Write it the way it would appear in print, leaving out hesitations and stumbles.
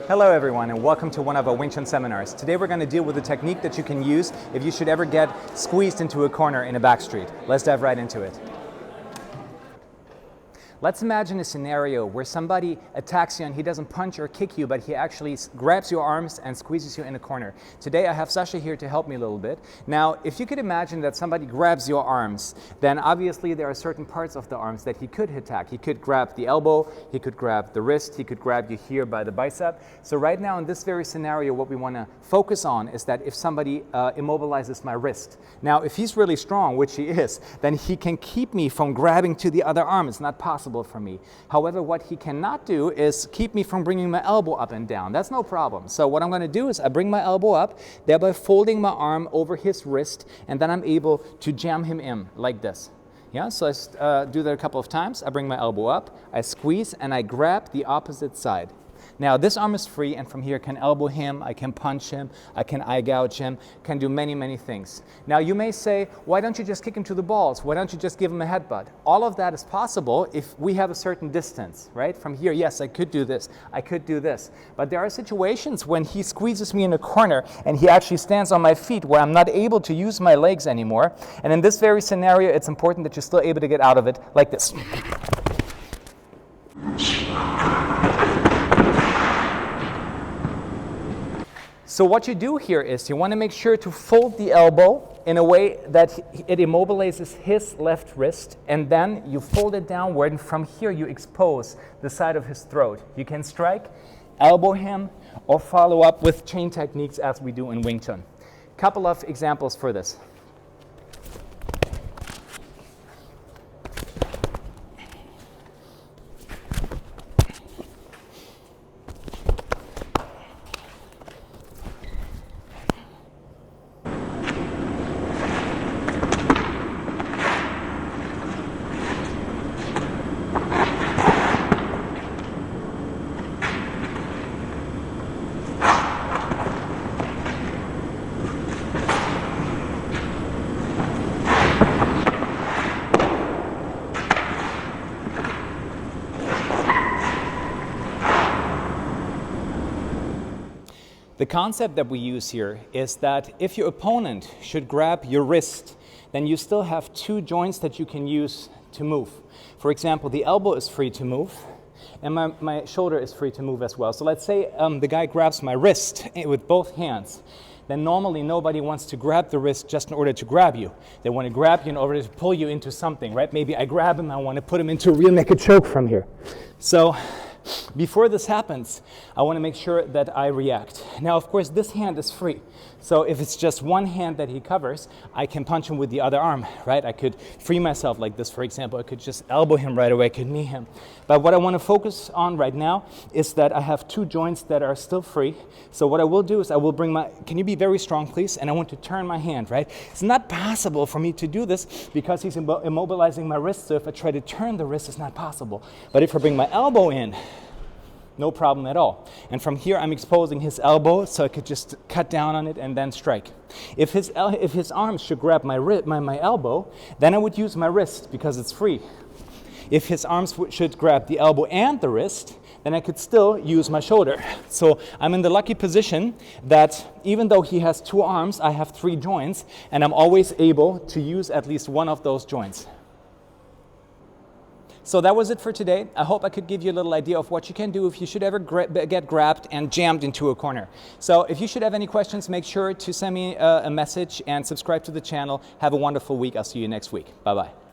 Hello everyone and welcome to one of our Wing Tsjun seminars. Today we're going to deal with a technique that you can use if you should ever get squeezed into a corner in a back street. Let's dive right into it. Let's imagine a scenario where somebody attacks you and he doesn't punch or kick you, but he actually grabs your arms and squeezes you in a corner. Today I have Sasha here to help me a little bit. Now, if you could imagine that somebody grabs your arms, then obviously there are certain parts of the arms that he could attack. He could grab the elbow, he could grab the wrist, he could grab you here by the bicep. So right now in this very scenario, what we want to focus on is that if somebody immobilizes my wrist. Now, if he's really strong, which he is, then he can keep me from grabbing to the other arm. It's not possible for me. However, what he cannot do is keep me from bringing my elbow up and down. That's no problem. So what I'm going to do is I bring my elbow up, thereby folding my arm over his wrist, and then I'm able to jam him in like this. Yeah, so I do that a couple of times. I bring my elbow up, I squeeze, and I grab the opposite side. Now this arm is free, and from here I can elbow him, I can punch him, I can eye gouge him, can do many, many things. Now you may say, why don't you just kick him to the balls? Why don't you just give him a headbutt? All of that is possible if we have a certain distance, right? From here, yes, I could do this, I could do this. But there are situations when he squeezes me in a corner and he actually stands on my feet where I'm not able to use my legs anymore. And in this very scenario, it's important that you're still able to get out of it like this. So what you do here is you want to make sure to fold the elbow in a way that it immobilizes his left wrist, and then you fold it downward, and from here you expose the side of his throat. You can strike, elbow him, or follow up with chain techniques as we do in Wing Tsjun. Couple of examples for this. The concept that we use here is that if your opponent should grab your wrist, then you still have two joints that you can use to move. For example, the elbow is free to move, and my shoulder is free to move as well. So let's say the guy grabs my wrist with both hands. Then normally nobody wants to grab the wrist just in order to grab you. They want to grab you in order to pull you into something, right? Maybe I grab him, I want to put him into a rear naked choke from here. So before this happens, I want to make sure that I react. Now, of course, this hand is free. So if it's just one hand that he covers, I can punch him with the other arm, right? I could free myself like this, for example. I could just elbow him right away, I could knee him. But what I want to focus on right now is that I have two joints that are still free. So what I will do is I will bring my, can you be very strong, please? And I want to turn my hand, right? It's not possible for me to do this because he's immobilizing my wrist. So if I try to turn the wrist, it's not possible. But if I bring my elbow in, no problem at all. And from here, I'm exposing his elbow, so I could just cut down on it and then strike. If his arms should grab my elbow, then I would use my wrist because it's free. If his arms should grab the elbow and the wrist, then I could still use my shoulder. So I'm in the lucky position that even though he has two arms, I have three joints, and I'm always able to use at least one of those joints. So that was it for today. I hope I could give you a little idea of what you can do if you should ever get grabbed and jammed into a corner. So if you should have any questions, make sure to send me a message and subscribe to the channel. Have a wonderful week. I'll see you next week. Bye-bye.